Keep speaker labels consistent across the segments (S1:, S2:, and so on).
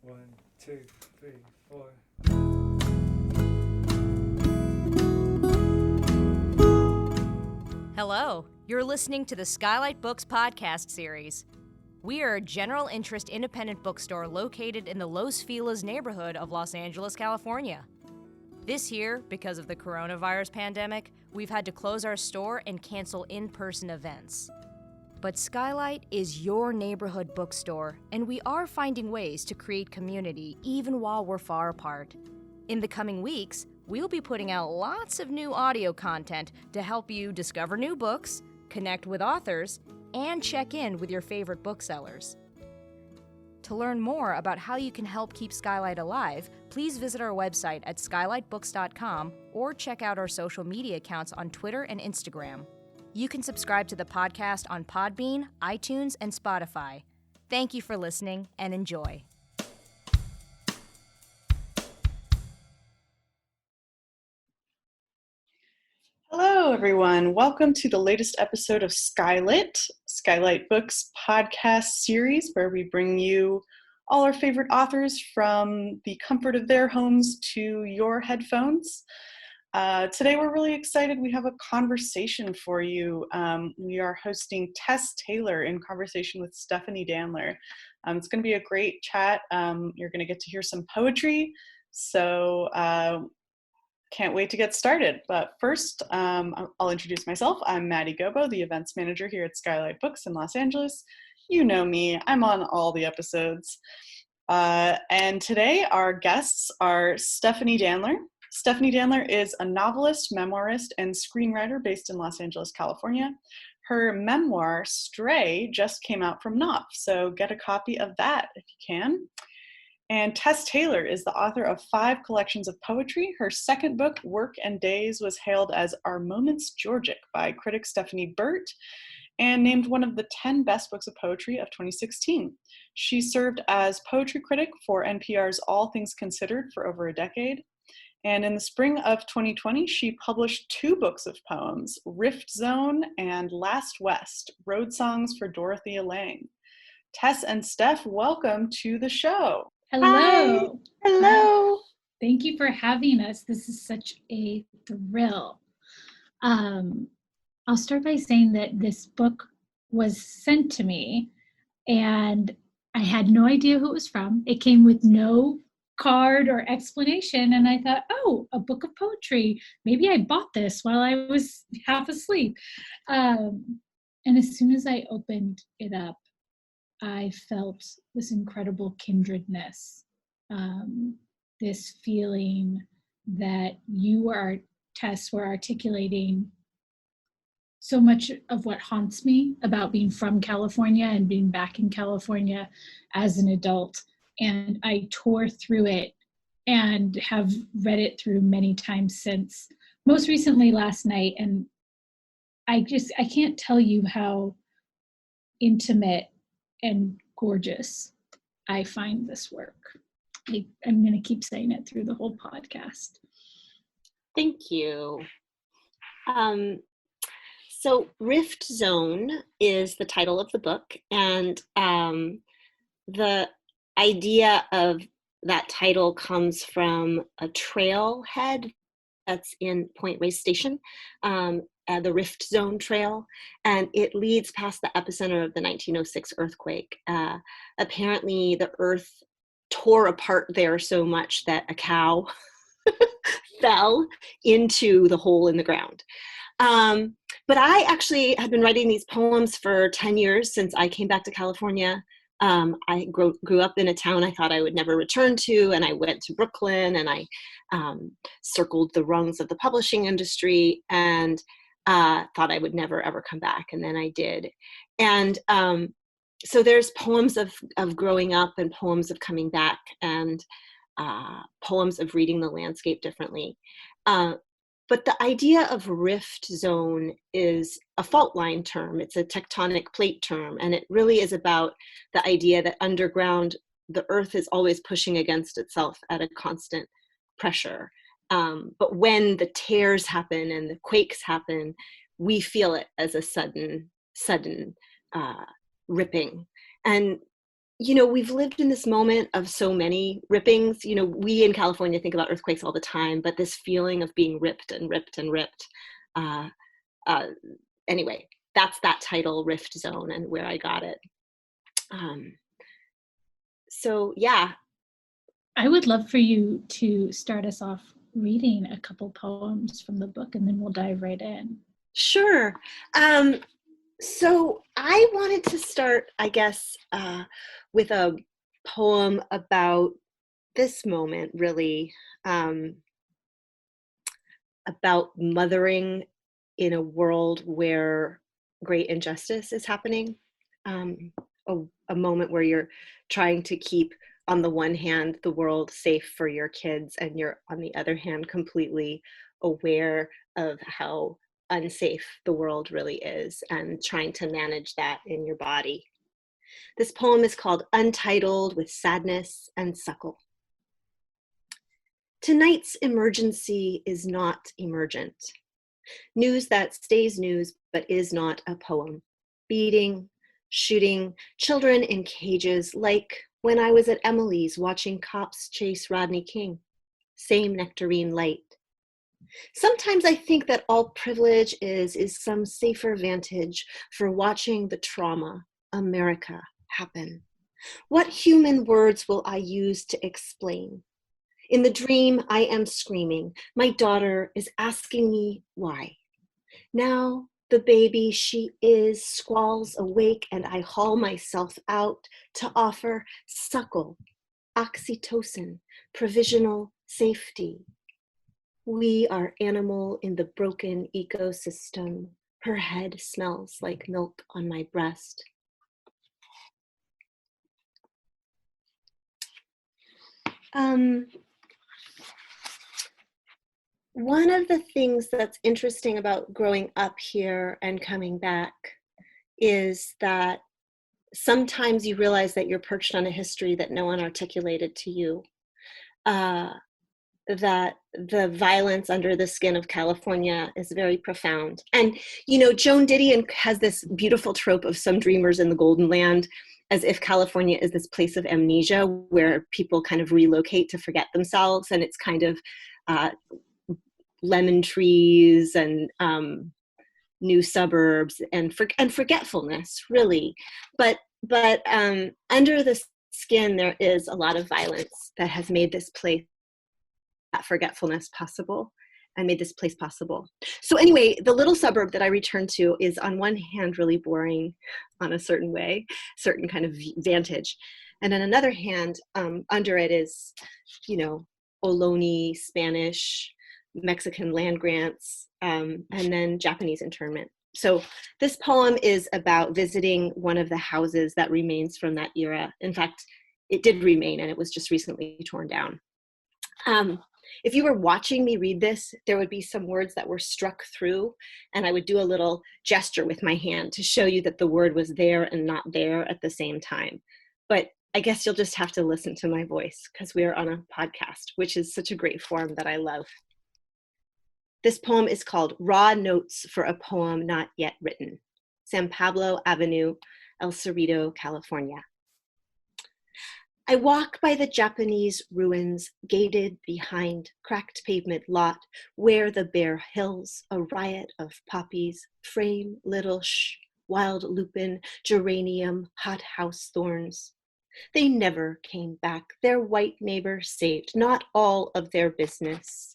S1: One, two, three, four.
S2: Hello, you're listening to the Skylight Books podcast series. We are a general interest independent bookstore located in the Los Feliz neighborhood of Los Angeles, California. This year, because of the coronavirus pandemic, we've had to close our store and cancel in-person events. But Skylight is your neighborhood bookstore, and we are finding ways to create community even while we're far apart. In the coming weeks, we'll be putting out lots of new audio content to help you discover new books, connect with authors, and check in with your favorite booksellers. To learn more about how you can help keep Skylight alive, please visit our website at skylightbooks.com or check out our social media accounts on Twitter and Instagram. You can subscribe to the podcast on Podbean, iTunes, and Spotify. Thank you for listening and enjoy.
S3: Hello, everyone. Welcome to the latest episode of Skylit Books podcast series, where we bring you all our favorite authors from the comfort of their homes to your headphones. Today, we're really excited. We have a conversation for you. We are hosting Tess Taylor in conversation with Stephanie Danler. It's going to be a great chat. You're going to get to hear some poetry. So can't wait to get started. But first, I'll introduce myself. I'm Maddie Gobbo, the events manager here at Skylight Books in Los Angeles. You know me. I'm on all the episodes. And today, our guests are Stephanie Danler. Stephanie Danler is a novelist, memoirist, and screenwriter based in Los Angeles, California. Her memoir, Stray, just came out from Knopf, so get a copy of that if you can. And Tess Taylor is the author of 5 collections of poetry. Her second book, Work and Days, was hailed as Our Moments Georgic by critic Stephanie Burt and named one of the 10 best books of poetry of 2016. She served as poetry critic for NPR's All Things Considered for over a decade. And in the spring of 2020, she published 2 books of poems, Rift Zone and Last West, Road Songs for Dorothea Lange. Tess and Steph, welcome to the show.
S4: Hello.
S3: Hi. Hello.
S4: Thank you for having us. This is such a thrill. I'll start by saying that this book was sent to me and I had no idea who it was from. It came with no card or explanation, and I thought, oh, a book of poetry. Maybe I bought this while I was half asleep. And as soon as I opened it up, I felt this incredible kindredness, this feeling that you are, Tess, were articulating so much of what haunts me about being from California and being back in California as an adult. And I tore through it and have read it through many times since, most recently last night. And I can't tell you how intimate and gorgeous I find this work. I'm going to keep saying it through the whole podcast.
S5: Thank you. So Rift Zone is the title of the book, and the idea of that title comes from a trailhead that's in Point Reyes Station, the Rift Zone Trail, and it leads past the epicenter of the 1906 earthquake. Apparently the earth tore apart there so much that a cow fell into the hole in the ground. But I actually had been writing these poems for 10 years since I came back to California. I grew up in a town I thought I would never return to, and I went to Brooklyn, and I circled the rungs of the publishing industry, and thought I would never, ever come back, and then I did. And so there's poems of growing up and poems of coming back and poems of reading the landscape differently. But the idea of rift zone is a fault line term. It's a tectonic plate term, and it really is about the idea that underground, the earth is always pushing against itself at a constant pressure. But when the tears happen and the quakes happen, we feel it as a sudden ripping. And we've lived in this moment of so many rippings. We in California think about earthquakes all the time, but this feeling of being ripped and ripped and ripped. Anyway, that's that title, Rift Zone, and where I got it. So yeah.
S4: I would love for you to start us off reading a couple poems from the book, and then we'll dive right in.
S5: Sure. So I wanted to start, I guess, with a poem about this moment, really, about mothering in a world where great injustice is happening. A moment where you're trying to keep, on the one hand, the world safe for your kids, and you're, on the other hand, completely aware of how unsafe the world really is, and trying to manage that in your body. This poem is called Untitled with Sadness and Suckle. Tonight's emergency is not emergent. News that stays news but is not a poem. Beating, shooting, children in cages, like when I was at Emily's watching cops chase Rodney King. Same nectarine light. Sometimes I think that all privilege is some safer vantage for watching the trauma, America, happen. What human words will I use to explain? In the dream, I am screaming. My daughter is asking me why. Now, the baby she is squalls awake, and I haul myself out to offer suckle, oxytocin, provisional safety. We are animal in the broken ecosystem. Her head smells like milk on my breast. One of the things that's interesting about growing up here and coming back is that sometimes you realize that you're perched on a history that no one articulated to you. That the violence under the skin of California is very profound. And, Joan Didion has this beautiful trope of some dreamers in the Golden Land, as if California is this place of amnesia where people kind of relocate to forget themselves. And it's kind of lemon trees and new suburbs and forgetfulness, really. But under the skin, there is a lot of violence that has made this place, that forgetfulness, possible, and made this place possible. So anyway, the little suburb that I returned to is, on one hand, really boring on a certain way, certain kind of vantage. And on another hand, under it is, Ohlone, Spanish, Mexican land grants, and then Japanese internment. So this poem is about visiting one of the houses that remains from that era. In fact, it did remain, and it was just recently torn down. If you were watching me read this, there would be some words that were struck through, and I would do a little gesture with my hand to show you that the word was there and not there at the same time. But I guess you'll just have to listen to my voice, because we are on a podcast, which is such a great form that I love. This poem is called Raw Notes for a Poem Not Yet Written, San Pablo Avenue, El Cerrito, California. I walk by the Japanese ruins, gated behind cracked pavement lot, where the bare hills, a riot of poppies, frame little wild lupin, geranium, hothouse thorns. They never came back. Their white neighbor saved not all of their business.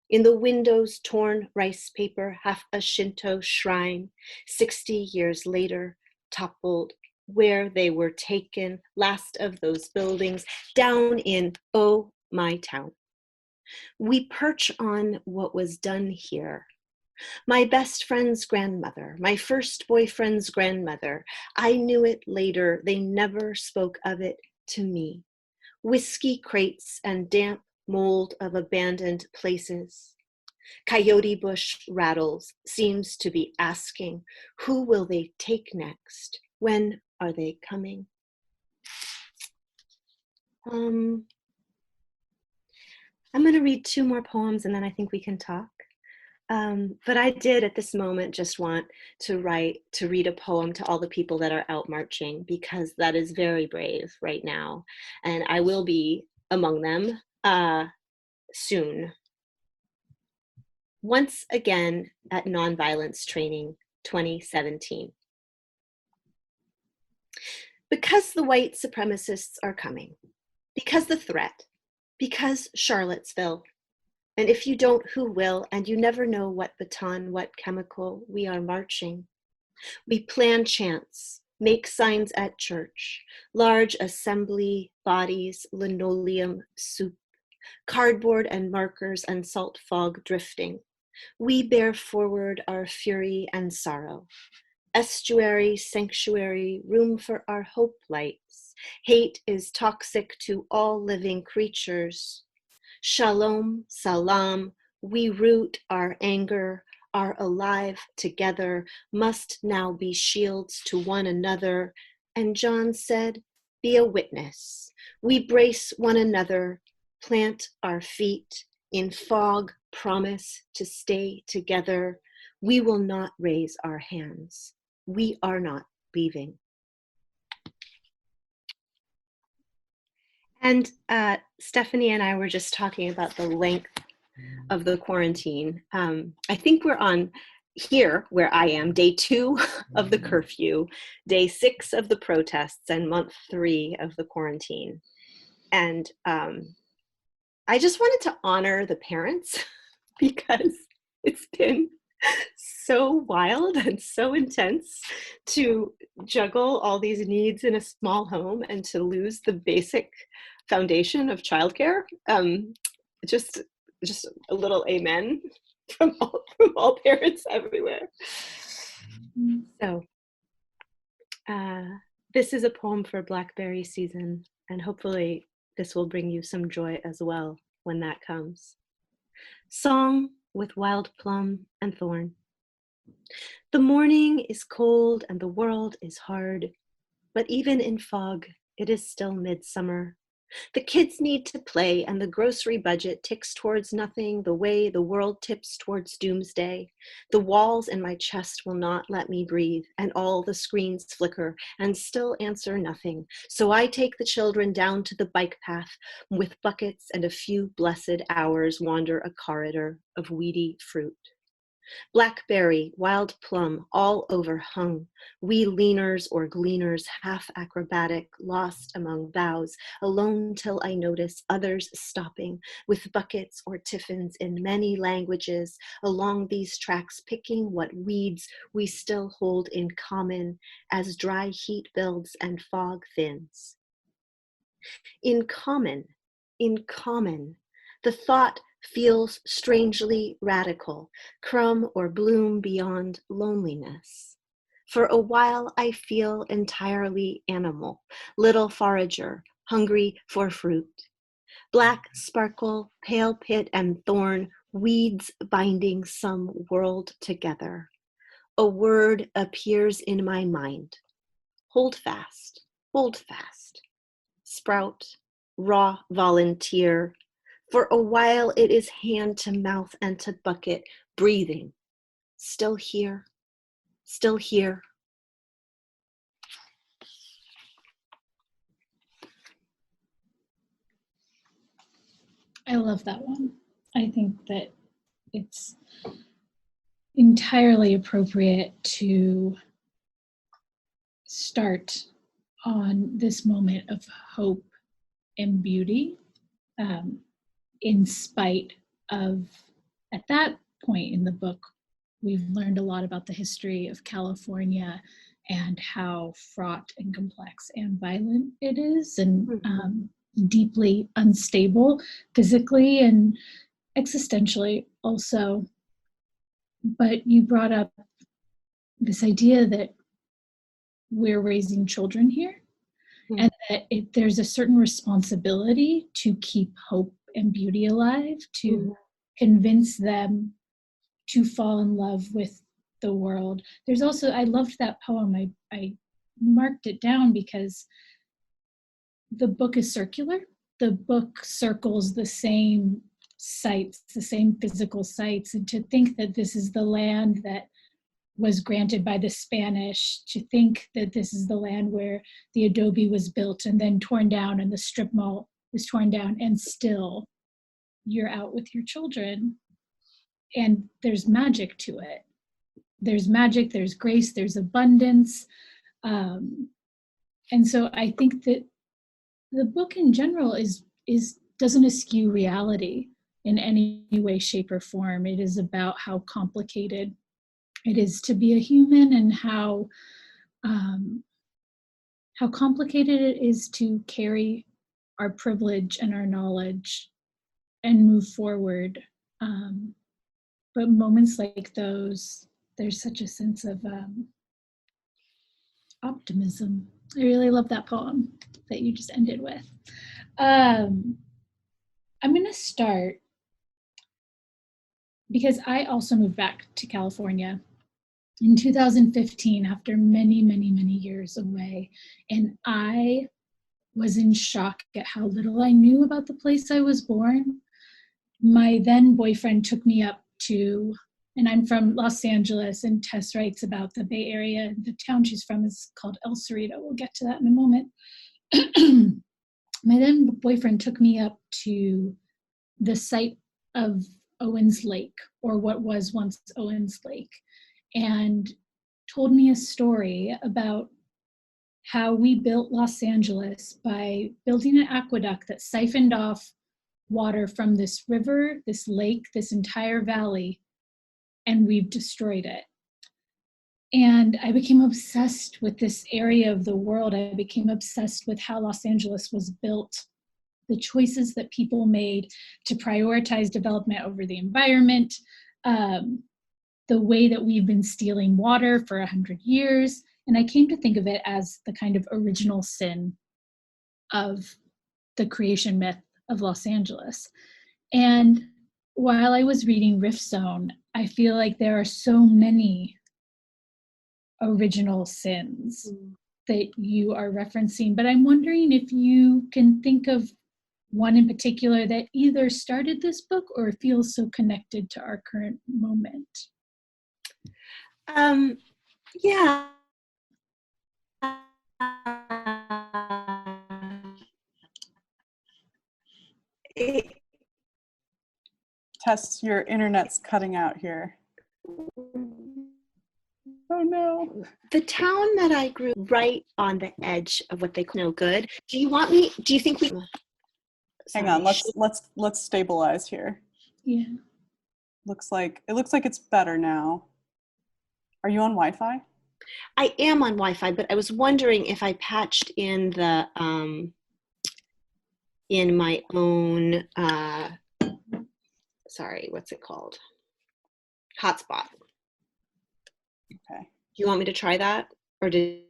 S5: In the windows, torn rice paper, half a Shinto shrine, 60 years later, toppled, where they were taken, last of those buildings, down in, oh, my town. We perch on what was done here. My best friend's grandmother, my first boyfriend's grandmother, I knew it later, they never spoke of it to me. Whiskey crates and damp mold of abandoned places. Coyote bush rattles, seems to be asking, who will they take next? When are they coming? I'm going to read 2 more poems, and then I think we can talk. But I did at this moment just want to read a poem to all the people that are out marching, because that is very brave right now. And I will be among them soon. Once again at Nonviolence Training 2017. Because the white supremacists are coming, because the threat, because Charlottesville. And if you don't, who will? And you never know what baton, what chemical we are marching. We plan chants, make signs at church, large assembly bodies, linoleum soup, cardboard and markers and salt fog drifting. We bear forward our fury and sorrow. Estuary, sanctuary, room for our hope lights. Hate is toxic to all living creatures. Shalom, salam, we root our anger, are alive together, must now be shields to one another. And John said, be a witness. We brace one another, plant our feet in fog, promise to stay together. We will not raise our hands. We are not leaving. And Stephanie and I were just talking about the length of the quarantine. I think we're on here where I am, day 2 of the curfew, day 6 of the protests, and month 3 of the quarantine. And I just wanted to honor the parents because it's been so wild and so intense to juggle all these needs in a small home and to lose the basic foundation of childcare. Just a little amen from all parents everywhere. So this is a poem for Blackberry season, and hopefully this will bring you some joy as well when that comes. Song with wild plum and thorn. The morning is cold and the world is hard, but even in fog, it is still midsummer. The kids need to play and the grocery budget ticks towards nothing the way the world tips towards doomsday. The walls in my chest will not let me breathe, and all the screens flicker and still answer nothing. So I take the children down to the bike path with buckets, and a few blessed hours wander a corridor of weedy fruit. Blackberry, wild plum, all overhung, we leaners or gleaners, half acrobatic, lost among boughs, alone till I notice others stopping, with buckets or tiffins in many languages, along these tracks picking what weeds we still hold in common as dry heat builds and fog thins. In common, the thought feels strangely radical, crumb or bloom beyond loneliness. For a while I feel entirely animal, little forager, hungry for fruit. Black sparkle, pale pit and thorn, weeds binding some world together. A word appears in my mind. Hold fast, hold fast. Sprout, raw volunteer. For a while it is hand to mouth and to bucket, breathing. Still here, still here.
S4: I love that one. I think that it's entirely appropriate to start on this moment of hope and beauty, in spite of, at that point in the book, we've learned a lot about the history of California and how fraught and complex and violent it is, and deeply unstable physically and existentially also. But you brought up this idea that we're raising children here, and that there's a certain responsibility to keep hope and beauty alive, to convince them to fall in love with the world. There's also, I loved that poem. I marked it down because the book is circular. The book circles the same sites, the same physical sites, and to think that this is the land that was granted by the Spanish, to think that this is the land where the adobe was built and then torn down and the strip mall is torn down, and still you're out with your children. And there's magic to it. There's magic, there's grace, there's abundance. And so I think that the book in general doesn't eschew reality in any way, shape, or form. It is about how complicated it is to be a human, and how complicated it is to carry our privilege and our knowledge and move forward. But moments like those, there's such a sense of optimism. I really love that poem that you just ended with. I'm going to start because I also moved back to California in 2015 after many, many, many years away. And I was in shock at how little I knew about the place I was born. My then boyfriend took me up to, and I'm from Los Angeles, and Tess writes about the Bay Area. The town she's from is called El Cerrito. We'll get to that in a moment. My then boyfriend took me up to the site of Owens Lake, or what was once Owens Lake, and told me a story about how we built Los Angeles by building an aqueduct that siphoned off water from this river, this lake, this entire valley, and we've destroyed it. And I became obsessed with this area of the world. I became obsessed with how Los Angeles was built, the choices that people made to prioritize development over the environment, the way that we've been stealing water for 100 years. And I came to think of it as the kind of original sin of the creation myth of Los Angeles. And while I was reading Rift Zone, I feel like there are so many original sins that you are referencing, but I'm wondering if you can think of one in particular that either started this book or feels so connected to our current moment.
S5: Yeah.
S3: Tess, your internet's cutting out here. Oh no.
S5: The town that I grew right on the edge of what they call no good. Do you think we
S3: Hang on, let's stabilize here.
S4: Yeah.
S3: It looks like it's better now. Are you on Wi-Fi?
S5: I am on Wi-Fi, but I was wondering if I patched in the in my own sorry, what's it called? Hotspot.
S3: Okay.
S5: Do you want me to try that, or did?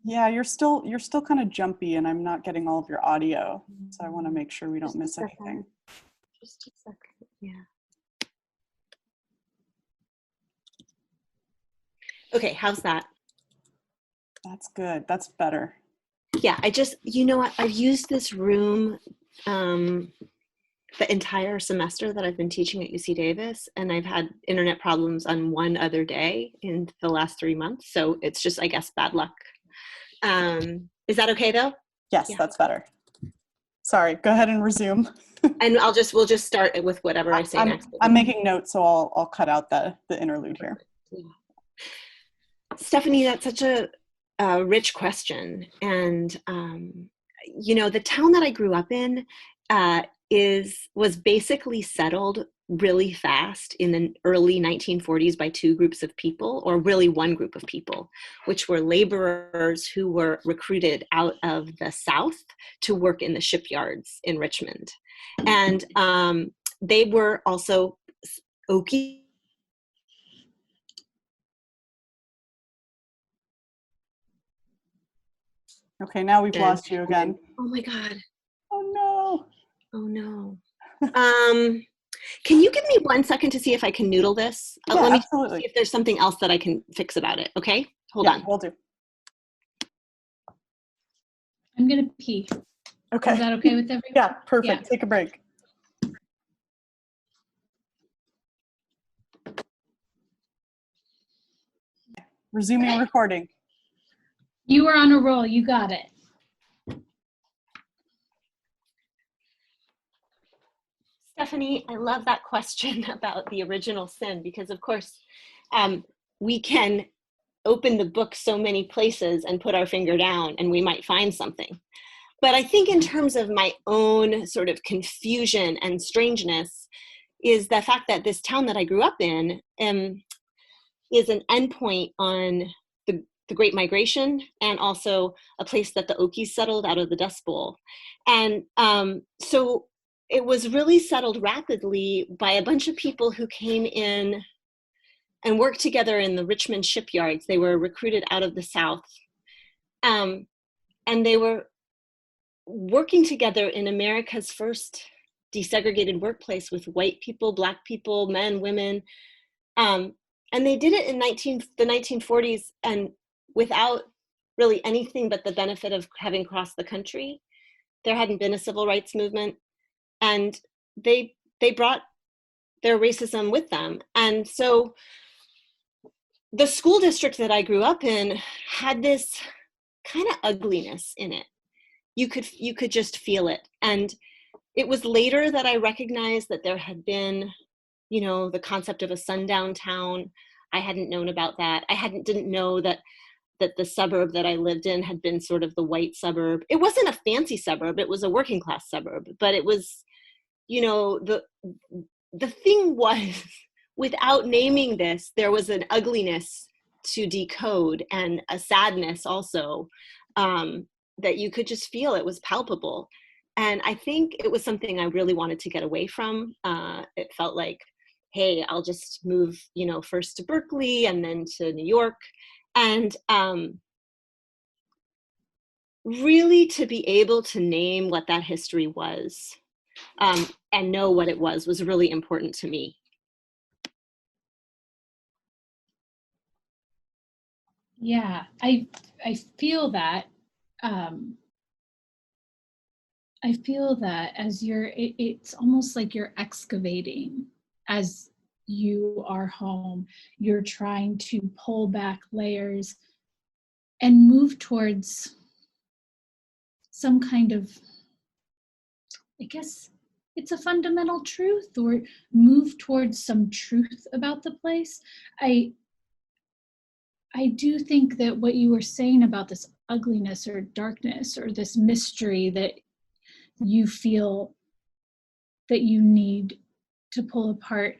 S3: Yeah, you're still kind of jumpy, and I'm not getting all of your audio, so I want to make sure we don't miss anything.
S5: Just a second. Yeah. Okay, how's that?
S3: That's good. That's better.
S5: Yeah, you know what? I've used this room the entire semester that I've been teaching at UC Davis, and I've had internet problems on one other day in the last 3 months. So it's just, I guess, bad luck. Is that okay though?
S3: Yes, yeah. That's better. Sorry, go ahead and resume.
S5: And we'll just start with whatever I say next.
S3: I'm making notes, so I'll cut out the interlude here.
S5: Yeah. Stephanie, that's such a rich question. And, you know, the town that I grew up in was basically settled really fast in the early 1940s by two groups of people, or really one group of people, which were laborers who were recruited out of the South to work in the shipyards in Richmond. And they were also Okie.
S3: Okay, now we've lost you again.
S5: Oh my God.
S3: Oh no.
S5: Oh no. Can you give me 1 second to see if I can noodle this?
S3: Yeah,
S5: Let me
S3: absolutely.
S5: see if there's something else that I can fix about it. Okay, hold on.
S3: Will do.
S4: I'm gonna pee.
S3: Okay.
S4: Is that okay with everyone?
S3: Yeah, perfect.
S4: Yeah.
S3: Take a break. Resuming recording.
S4: You were on a roll. You got it.
S5: Stephanie, I love that question about the original sin because, of course, we can open the book so many places and put our finger down and we might find something. But I think in terms of my own sort of confusion and strangeness is the fact that this town that I grew up in is an endpoint on the Great Migration and also a place that the Okies settled out of the Dust Bowl. And so it was really settled rapidly by a bunch of people who came in and worked together in the Richmond shipyards. They were recruited out of the South. And they were working together in America's first desegregated workplace with white people, Black people, men, women. And they did it in the 1940s and without really anything but the benefit of having crossed the country. There hadn't been a civil rights movement. And they brought their racism with them. And so the school district that I grew up in had this kind of ugliness in it. You could just feel it. And it was later that I recognized that there had been, the concept of a sundown town. I hadn't known about that. Didn't know that the suburb that I lived in had been sort of the white suburb. It wasn't a fancy suburb. It was a working class suburb, but it was, the thing was, without naming this, there was an ugliness to decode and a sadness also that you could just feel. It was palpable. And I think it was something I really wanted to get away from. It felt like, hey, I'll just move, first to Berkeley and then to New York. And really to be able to name what that history was and know what it was really important to me.
S4: Yeah, I feel that. I feel that as it's almost like you're excavating as you are home. You're trying to pull back layers and move towards some kind of, I guess it's a fundamental truth, or move towards some truth about the place. I do think that what you were saying about this ugliness or darkness or this mystery that you feel that you need to pull apart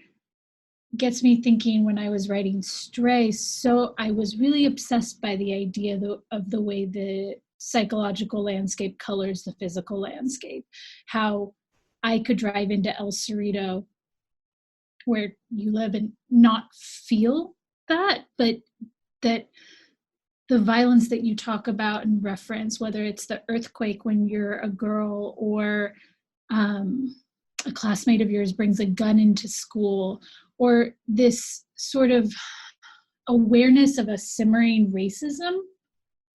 S4: gets me thinking when I was writing Stray. So I was really obsessed by the idea of the way the psychological landscape colors the physical landscape. How I could drive into El Cerrito, where you live, and not feel that, but that the violence that you talk about and reference, whether it's the earthquake when you're a girl, or a classmate of yours brings a gun into school, or this sort of awareness of a simmering racism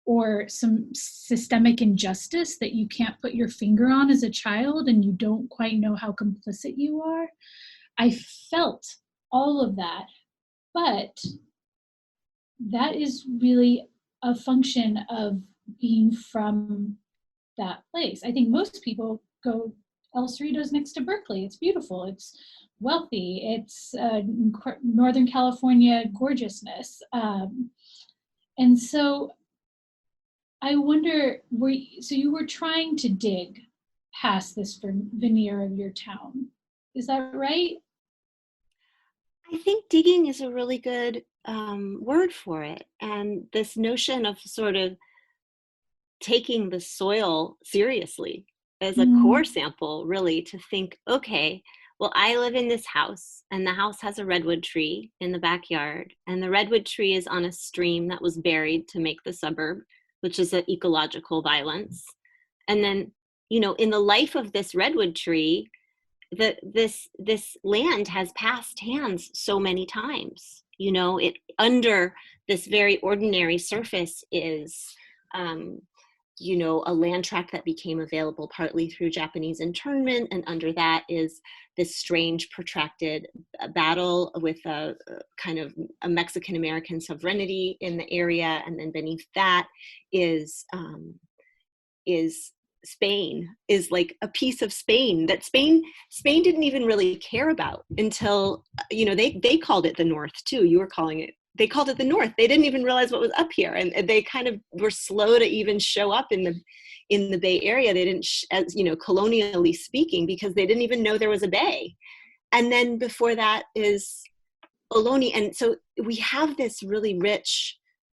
S4: or some systemic injustice that you can't put your finger on as a child and you don't quite know how complicit you are. I felt all of that, but that is really a function of being from that place. I think most people go, El Cerrito's next to Berkeley. It's beautiful. It's wealthy. It's Northern California gorgeousness. And so I wonder, so you were trying to dig past this veneer of your town. Is that right?
S5: I think digging is a really good word for it. And this notion of sort of taking the soil seriously as a core sample, really, to think, okay, well, I live in this house and the house has a redwood tree in the backyard, and the redwood tree is on a stream that was buried to make the suburb, which is an ecological violence. And then, in the life of this redwood tree, this land has passed hands so many times. It under this very ordinary surface is a land tract that became available partly through Japanese internment, and under that is this strange protracted battle with a kind of a Mexican-American sovereignty in the area, and then beneath that is Spain, is like a piece of Spain that Spain didn't even really care about until, they called it the North too. You were calling it, they called it the North. They didn't even realize what was up here. And they kind of were slow to even show up in the Bay Area. They didn't, as colonially speaking, because they didn't even know there was a bay. And then before that is Ohlone. And so we have this really rich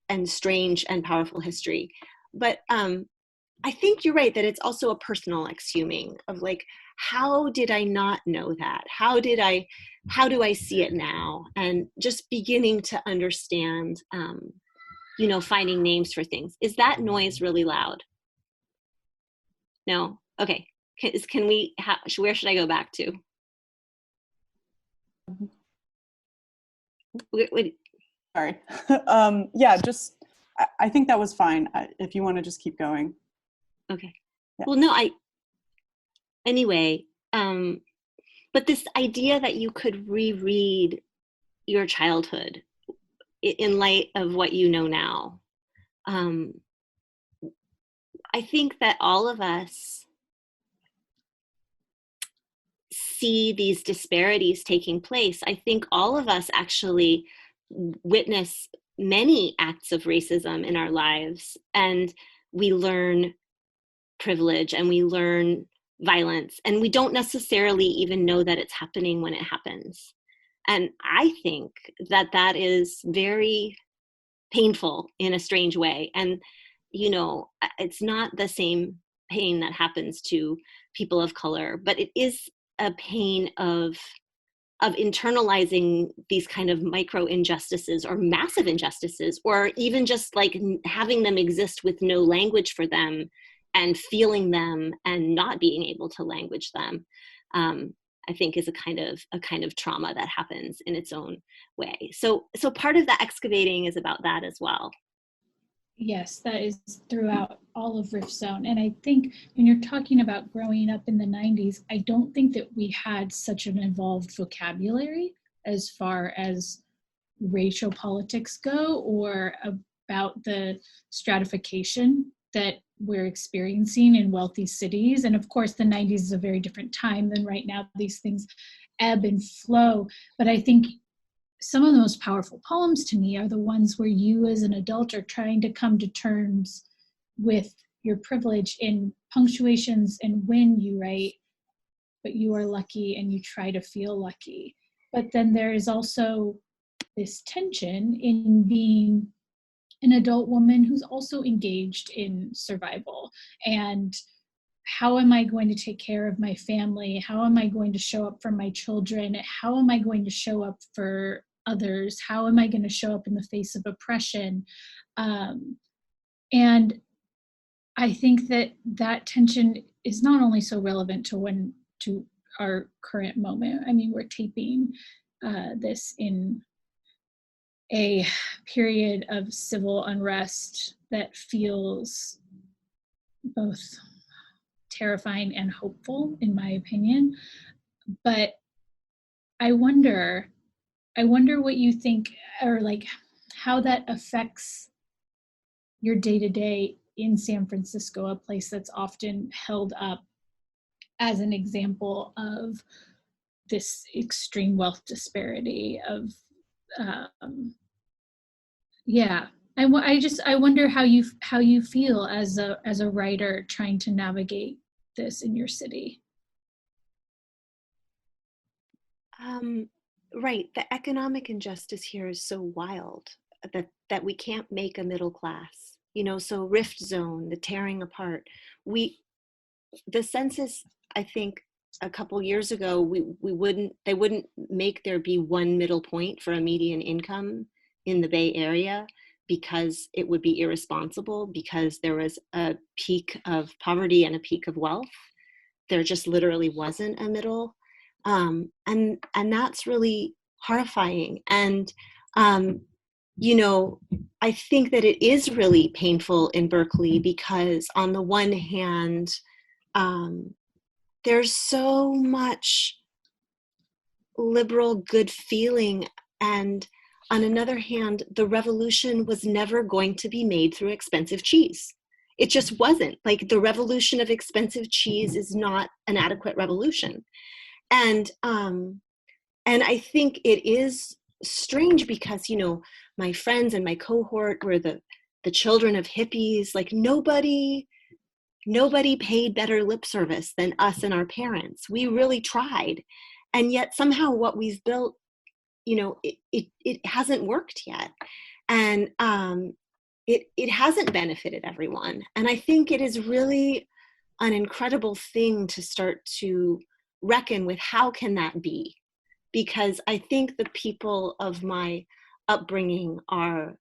S5: and strange and powerful history. But I think you're right that it's also a personal exhuming of like, how did I not know that? How do I see it now? And just beginning to understand, finding names for things. Is that noise really loud? No? Okay. Where should I go back to? Wait.
S3: Sorry. I think that was fine. If you want to just keep going.
S5: Okay.
S3: Yeah.
S5: Well, no, anyway, but this idea that you could reread your childhood in light of what you know now, I think that all of us see these disparities taking place. I think all of us actually witness many acts of racism in our lives, and we learn privilege and we learn violence, and we don't necessarily even know that it's happening when it happens. And I think that is very painful in a strange way. And, it's not the same pain that happens to people of color, but it is a pain of internalizing these kind of micro injustices or massive injustices, or even just like having them exist with no language for them, and feeling them and not being able to language them, I think is a kind of trauma that happens in its own way. So part of the excavating is about that as well.
S4: Yes, that is throughout all of Rift Zone. And I think when you're talking about growing up in the 90s, I don't think that we had such an evolved vocabulary as far as racial politics go, or about the stratification that we're experiencing in wealthy cities. And of course, the 90s is a very different time than right now. These things ebb and flow. But I think some of the most powerful poems to me are the ones where you as an adult are trying to come to terms with your privilege in punctuations and when you write, but you are lucky and you try to feel lucky. But then there is also this tension in being an adult woman who's also engaged in survival. And how am I going to take care of my family? How am I going to show up for my children? How am I going to show up for others? How am I going to show up in the face of oppression? And I think that tension is not only so relevant to our current moment. I mean, we're taping this in a period of civil unrest that feels both terrifying and hopeful, in my opinion. But I wonder what you think, or like how that affects your day-to-day in San Francisco, a place that's often held up as an example of this extreme wealth disparity of I wonder how you feel as a writer trying to navigate this in your city.
S5: Right, the economic injustice here is so wild that we can't make a middle class. So Rift Zone, the tearing apart. The census, I think, a couple years ago, they wouldn't make there be one middle point for a median income in the Bay Area, because it would be irresponsible, because there was a peak of poverty and a peak of wealth. There just literally wasn't a middle. And that's really horrifying. And I think that it is really painful in Berkeley because on the one hand, there's so much liberal good feeling, and on another hand, the revolution was never going to be made through expensive cheese. It just wasn't. Like, the revolution of expensive cheese is not an adequate revolution. And I think it is strange because, my friends and my cohort were the children of hippies. Like, nobody paid better lip service than us and our parents. We really tried. And yet somehow what we've built, it hasn't worked yet. And it hasn't benefited everyone. And I think it is really an incredible thing to start to reckon with how can that be? Because I think the people of my upbringing are,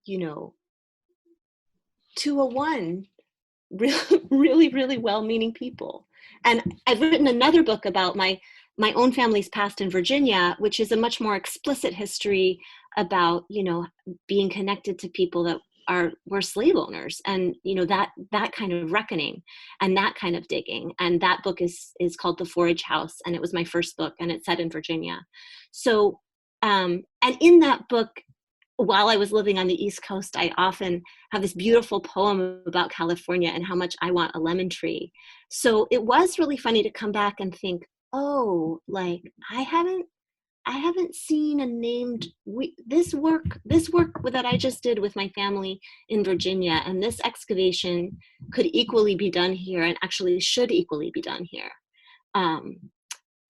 S5: 201 really, really well-meaning people. And I've written another book about my own family's past in Virginia, which is a much more explicit history about, being connected to people that were slave owners, and that kind of reckoning and that kind of digging. And that book is called The Forage House, and it was my first book, and it's set in Virginia. So and in that book, while I was living on the East Coast, I often have this beautiful poem about California and how much I want a lemon tree. So it was really funny to come back and think, oh, like I haven't seen a named this work that I just did with my family in Virginia, and this excavation could equally be done here, and actually should equally be done here.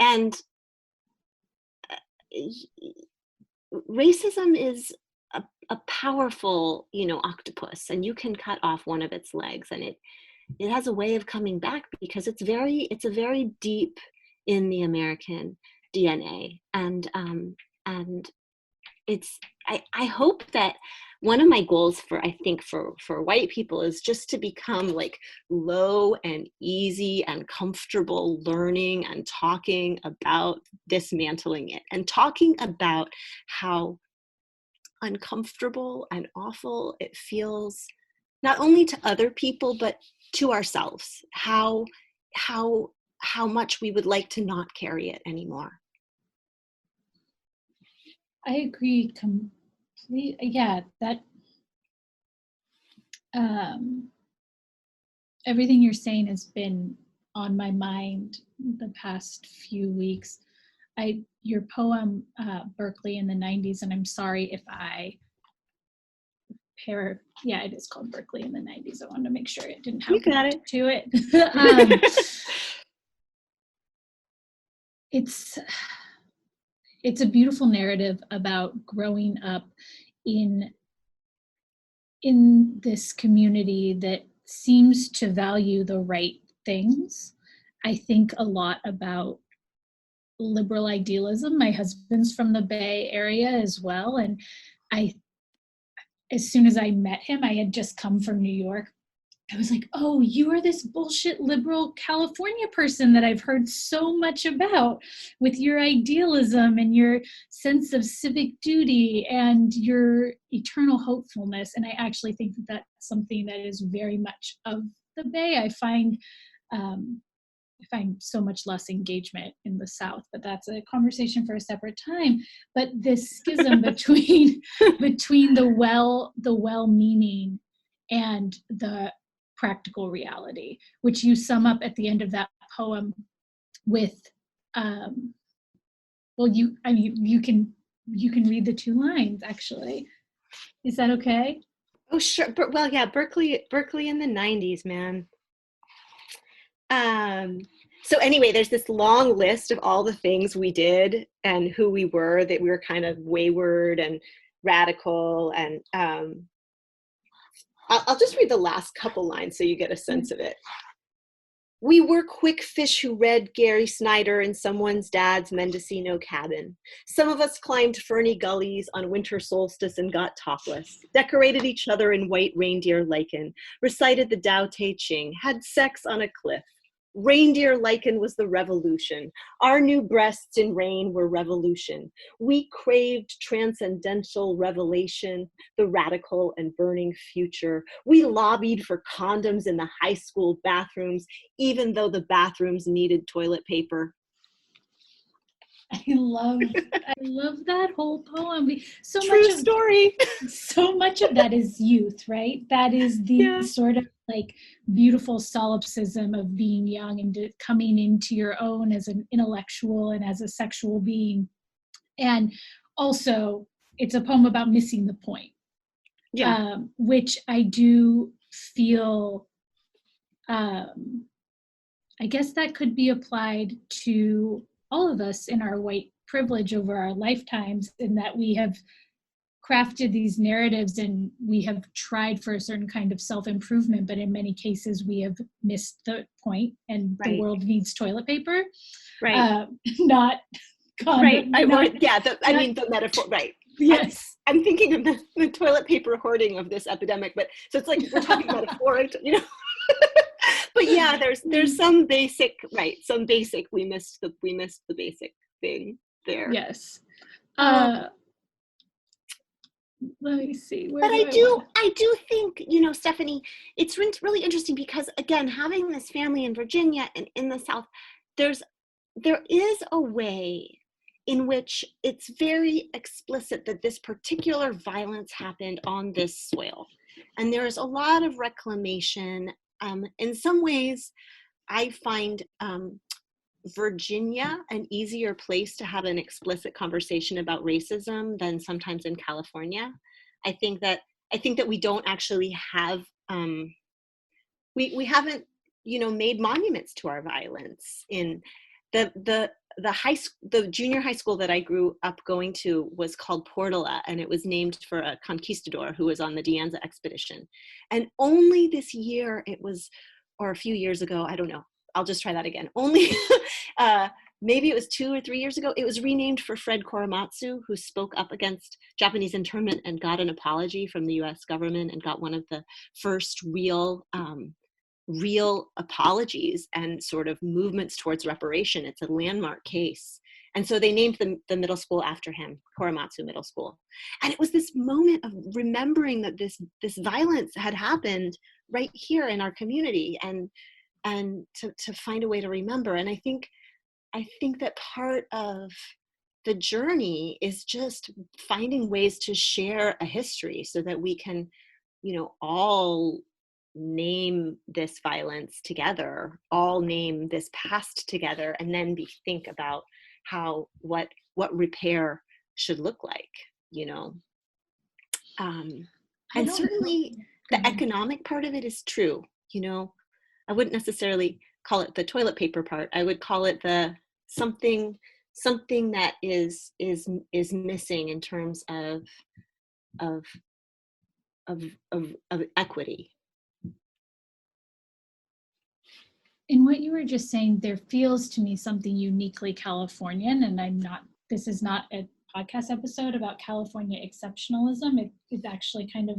S5: And racism is a powerful, octopus, and you can cut off one of its legs, and it has a way of coming back because it's a very deep in the American DNA. And it's, I hope that one of my goals for white people is just to become like low and easy and comfortable learning and talking about dismantling it, and talking about how uncomfortable and awful it feels, not only to other people, but to ourselves, how much we would like to not carry it anymore.
S4: I agree completely. Yeah, that everything you're saying has been on my mind the past few weeks. Your poem, Berkeley in the 90s, and I'm sorry if it is called Berkeley in the 90s. I wanted to make sure it didn't have to it. It's a beautiful narrative about growing up in this community that seems to value the right things. I think a lot about liberal idealism. My husband's from the Bay Area as well, and as soon as I met him, I had just come from New York. I was like, oh, you are this bullshit liberal California person that I've heard so much about, with your idealism and your sense of civic duty and your eternal hopefulness. And I actually think that that's something that is very much of the Bay. I find so much less engagement in the South, but that's a conversation for a separate time. But this schism between the well-meaning and the practical reality, which you sum up at the end of that poem with, you can read the 2 lines actually. Is that okay?
S5: Oh, sure. Well, yeah, Berkeley in the 90s, man. So anyway, there's this long list of all the things we did and who we were, that we were kind of wayward and radical. And I'll just read the last couple lines so you get a sense of it. We were quick fish who read Gary Snyder in someone's dad's Mendocino cabin. Some of us climbed ferny gullies on winter solstice and got topless, decorated each other in white reindeer lichen, recited the Tao Te Ching, had sex on a cliff. Reindeer lichen was the revolution. Our new breasts in rain were revolution. We craved transcendental revelation, the radical and burning future. We lobbied for condoms in the high school bathrooms, even though the bathrooms needed toilet paper.
S4: I love that whole poem.
S5: True story.
S4: So much of that is youth, right? That is the sort of like beautiful solipsism of being young and coming into your own as an intellectual and as a sexual being. And also, it's a poem about missing the point, which I do feel, I guess that could be applied to all of us in our white privilege over our lifetimes, in that we have crafted these narratives and we have tried for a certain kind of self-improvement, but in many cases we have missed the point, and the world needs toilet paper, not condom,
S5: the metaphor, right?
S4: Yes,
S5: I'm thinking of the toilet paper hoarding of this epidemic, but so it's like we're talking metaphoric, you know. But yeah, there's some basic, we missed the basic thing there.
S4: Yes. Let me see.
S5: But I do think, you know, Stephanie, it's really interesting because, again, having this family in Virginia and in the South, there is a way in which it's very explicit that this particular violence happened on this soil. And there is a lot of reclamation. In some ways, I find Virginia an easier place to have an explicit conversation about racism than sometimes in California. I think that we don't actually have we haven't, you know, made monuments to our violence. In the junior high school that I grew up going to was called Portola, and it was named for a conquistador who was on the De Anza expedition. And only this year or a few years ago, I don't know, I'll just try that again. Only maybe it was 2 or 3 years ago, it was renamed for Fred Korematsu, who spoke up against Japanese internment and got an apology from the US government and got one of the first real apologies and sort of movements towards reparation. It's a landmark case. And so they named the middle school after him, Korematsu Middle School. And it was this moment of remembering that this violence had happened right here in our community, and to find a way to remember. And I think that part of the journey is just finding ways to share a history so that we can, you know, all name this violence together, all name this past together, and then think about what repair should look like, you know. And certainly the economic part of it is true, you know. I wouldn't necessarily call it the toilet paper part. I would call it the something that is missing in terms of equity.
S4: In what you were just saying, there feels to me something uniquely Californian, and this is not a podcast episode about California exceptionalism. It is actually kind of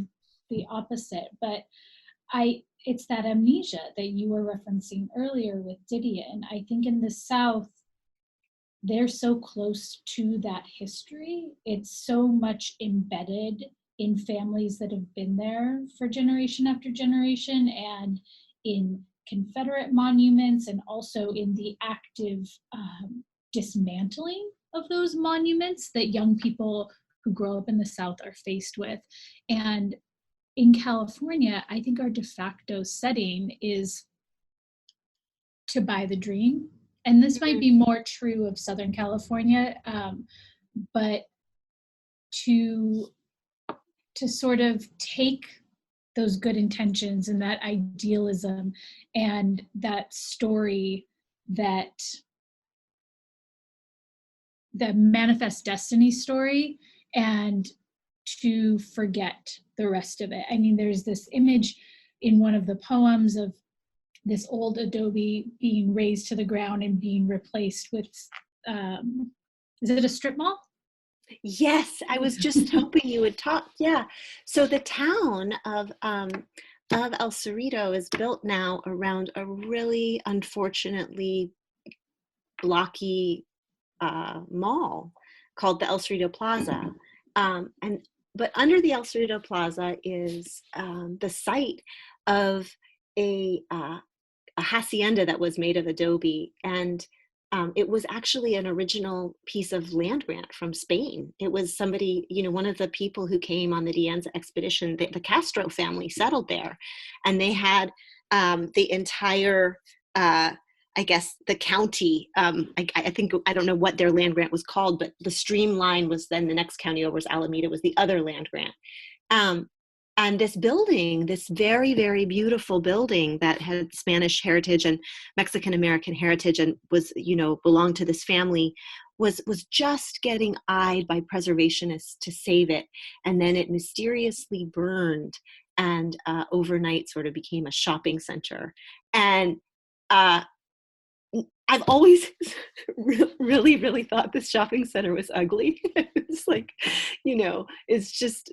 S4: the opposite, but it's that amnesia that you were referencing earlier with Didion. I think in the South, they're so close to that history. It's so much embedded in families that have been there for generation after generation, and in Confederate monuments, and also in the active dismantling of those monuments that young people who grow up in the South are faced with. And in California, I think our de facto setting is to buy the dream. And this might be more true of Southern California, but to sort of take those good intentions and that idealism and that story, that manifest destiny story, and to forget the rest of it. I mean, there's this image in one of the poems of this old adobe being razed to the ground and being replaced with, is it a strip mall?
S5: Yes, I was just hoping you would talk. Yeah. So the town of of El Cerrito is built now around a really unfortunately blocky mall called the El Cerrito Plaza. But under the El Cerrito Plaza is the site of a hacienda that was made of adobe, and it was actually an original piece of land grant from Spain. It was somebody, one of the people who came on the De Anza expedition, the Castro family settled there, and they had the entire, I guess, the county, I think, I don't know what their land grant was called, but the streamline was then the next county over was Alameda, was the other land grant. And this building, this very, very beautiful building that had Spanish heritage and Mexican American heritage and was, belonged to this family, was just getting eyed by preservationists to save it. And then it mysteriously burned and overnight sort of became a shopping center. And I've always really, really thought this shopping center was ugly. It's like, it's just...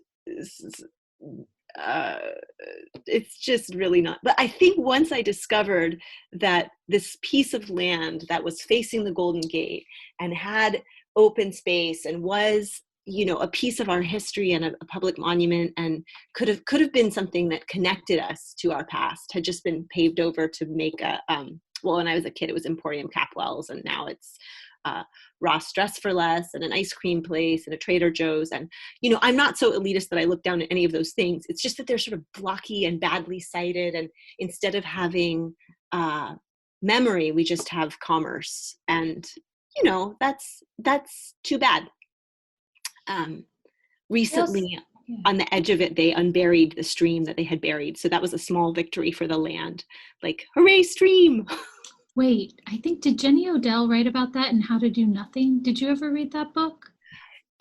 S5: it's just really not. But I think once I discovered that this piece of land that was facing the Golden Gate and had open space and was, a piece of our history and a public monument and could have been something that connected us to our past, had just been paved over to make a, well, when I was a kid, it was Emporium Capwell's, and now it's Ross Dress for Less and an ice cream place and a Trader Joe's. And, I'm not so elitist that I look down at any of those things. It's just that they're sort of blocky and badly sited. And instead of having memory, we just have commerce. And, that's too bad. Recently, on the edge of it, they unburied the stream that they had buried. So that was a small victory for the land. Like, hooray, stream!
S4: Wait, I think, did Jenny Odell write about that in How to Do Nothing? Did you ever read that book?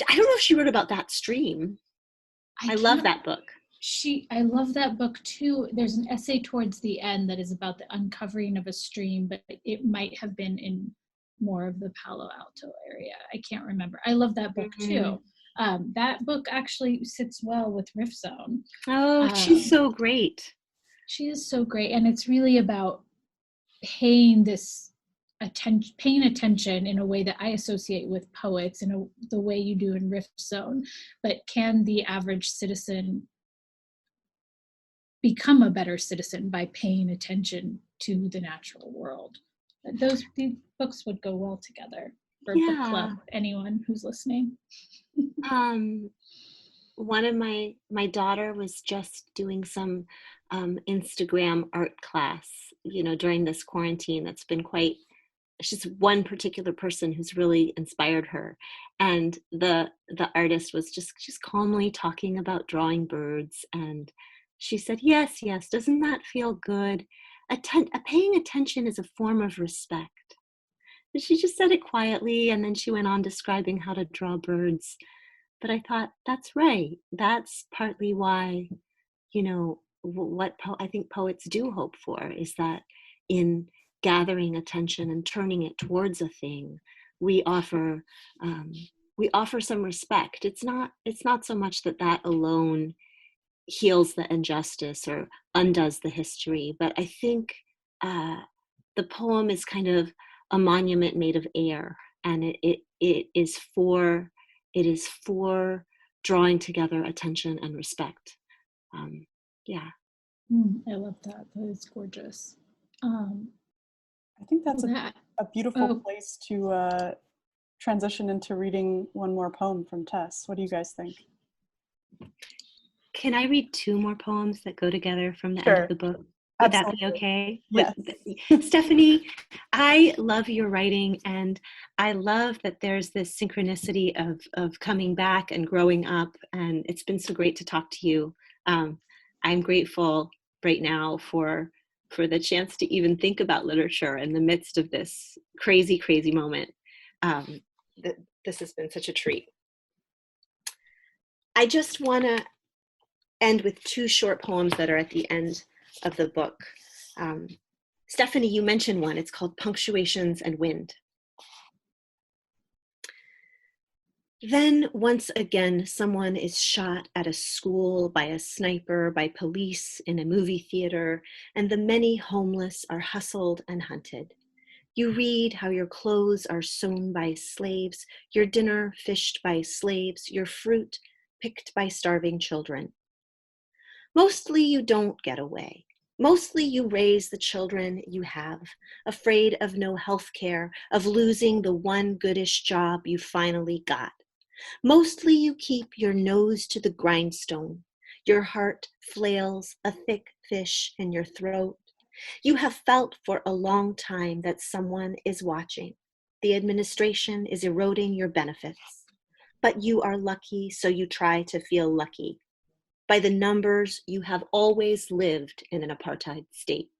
S5: I don't know if she wrote about that stream. I love that book.
S4: I love that book too. There's an essay towards the end that is about the uncovering of a stream, but it might have been in more of the Palo Alto area. I can't remember. I love that book too. That book actually sits well with Rift Zone.
S5: Oh, she's so great.
S4: She is so great. And it's really about paying attention in a way that I associate with poets, in the way you do in Rift Zone. But can the average citizen become a better citizen by paying attention to the natural world? These books would go well together for book club, anyone who's listening.
S5: One of my daughter was just doing some Instagram art class, during this quarantine. That's been she's one particular person who's really inspired her. And the artist was just calmly talking about drawing birds. And she said, yes, doesn't that feel good? Paying attention is a form of respect. And she just said it quietly, and then she went on describing how to draw birds. But I thought, that's right. That's partly why, what I think poets do hope for is that in gathering attention and turning it towards a thing, we offer some respect. It's not so much that alone heals the injustice or undoes the history, but I think the poem is kind of a monument made of air, and it is for drawing together attention and respect.
S4: I love that. That is gorgeous.
S3: I think that's a beautiful place to transition into reading one more poem from Tess. What do you guys think?
S5: Can I read two more poems that go together from the end of the book? Would that be okay?
S3: Yes.
S5: Stephanie, I love your writing, and I love that there's this synchronicity of coming back and growing up, and it's been so great to talk to you. I'm grateful right now for the chance to even think about literature in the midst of this crazy, crazy moment. This has been such a treat. I just want to end with two short poems that are at the end of the book. Stephanie, you mentioned one. It's called Punctuations and Wind. Then once again, someone is shot at a school by a sniper, by police in a movie theater, and the many homeless are hustled and hunted. You read how your clothes are sewn by slaves, your dinner fished by slaves, your fruit picked by starving children. Mostly you don't get away. Mostly you raise the children you have, afraid of no health care, of losing the one goodish job you finally got. Mostly you keep your nose to the grindstone. Your heart flails a thick fish in your throat. You have felt for a long time that someone is watching. The administration is eroding your benefits. But you are lucky, so you try to feel lucky. By the numbers, you have always lived in an apartheid state.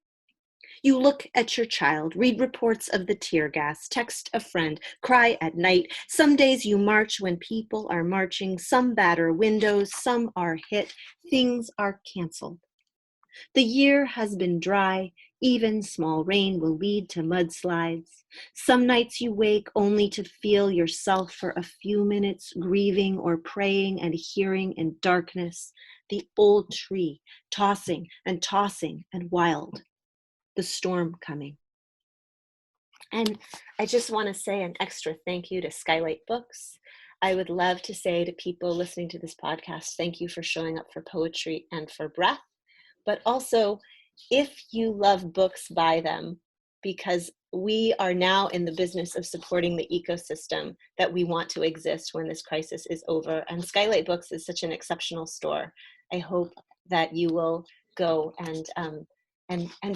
S5: You look at your child, read reports of the tear gas, text a friend, cry at night. Some days you march when people are marching, some batter windows, some are hit, things are canceled. The year has been dry, even small rain will lead to mudslides. Some nights you wake only to feel yourself for a few minutes grieving or praying and hearing in darkness the old tree tossing and wild. The storm coming. And I just want to say an extra thank you to Skylight Books. I would love to say to people listening to this podcast, thank you for showing up for poetry and for breath. But also, if you love books, buy them, because we are now in the business of supporting the ecosystem that we want to exist when this crisis is over. And Skylight Books is such an exceptional store. I hope that you will go and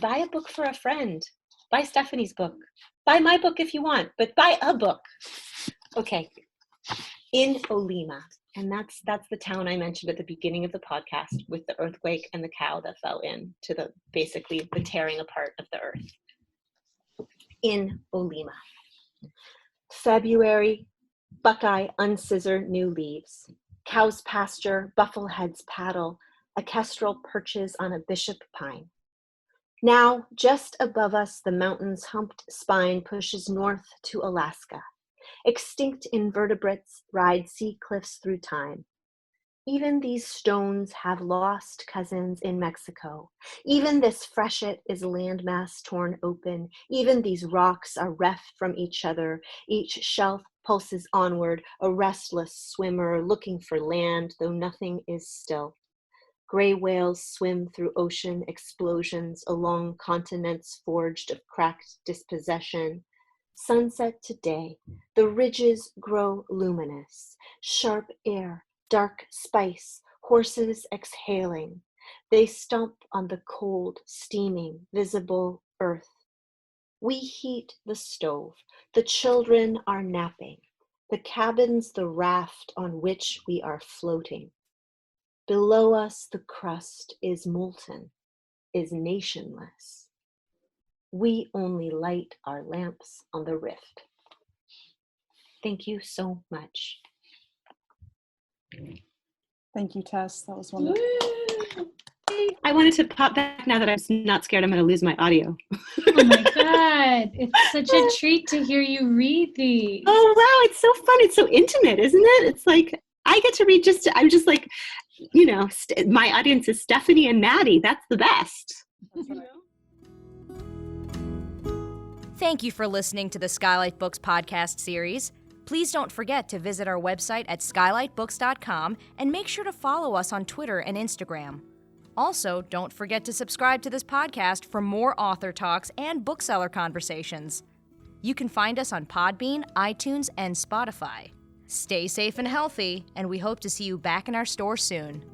S5: buy a book for a friend. Buy Stephanie's book. Buy my book if you want, but buy a book. Okay. In Olima, and that's the town I mentioned at the beginning of the podcast with the earthquake and the cow that fell in to basically the tearing apart of the earth. In Olima. February, buckeye unscissor new leaves. Cows pasture, buffleheads paddle, a kestrel perches on a bishop pine. Now, just above us, the mountain's humped spine pushes north to Alaska. Extinct invertebrates ride sea cliffs through time. Even these stones have lost cousins in Mexico. Even this freshet is landmass torn open. Even these rocks are reft from each other. Each shelf pulses onward, a restless swimmer looking for land, though nothing is still. Gray whales swim through ocean explosions along continents forged of cracked dispossession. Sunset today, the ridges grow luminous, sharp air, dark spice, horses exhaling. They stomp on the cold, steaming, visible earth. We heat the stove, the children are napping, the cabin's the raft on which we are floating. Below us the crust is molten, is nationless. We only light our lamps on the rift. Thank you so much.
S3: Thank you, Tess. That was wonderful.
S5: I wanted to pop back now that I'm not scared I'm going to lose my audio.
S4: Oh my God. It's such a treat to hear you read these.
S5: Oh, wow. It's so fun. It's so intimate, isn't it? It's like, I get to read I'm just like, my audience is Stephanie and Maddie. That's the best.
S3: That's right.
S2: Thank you for listening to the Skylight Books podcast series. Please don't forget to visit our website at skylightbooks.com and make sure to follow us on Twitter and Instagram. Also, don't forget to subscribe to this podcast for more author talks and bookseller conversations. You can find us on Podbean, iTunes, and Spotify. Stay safe and healthy, and we hope to see you back in our store soon.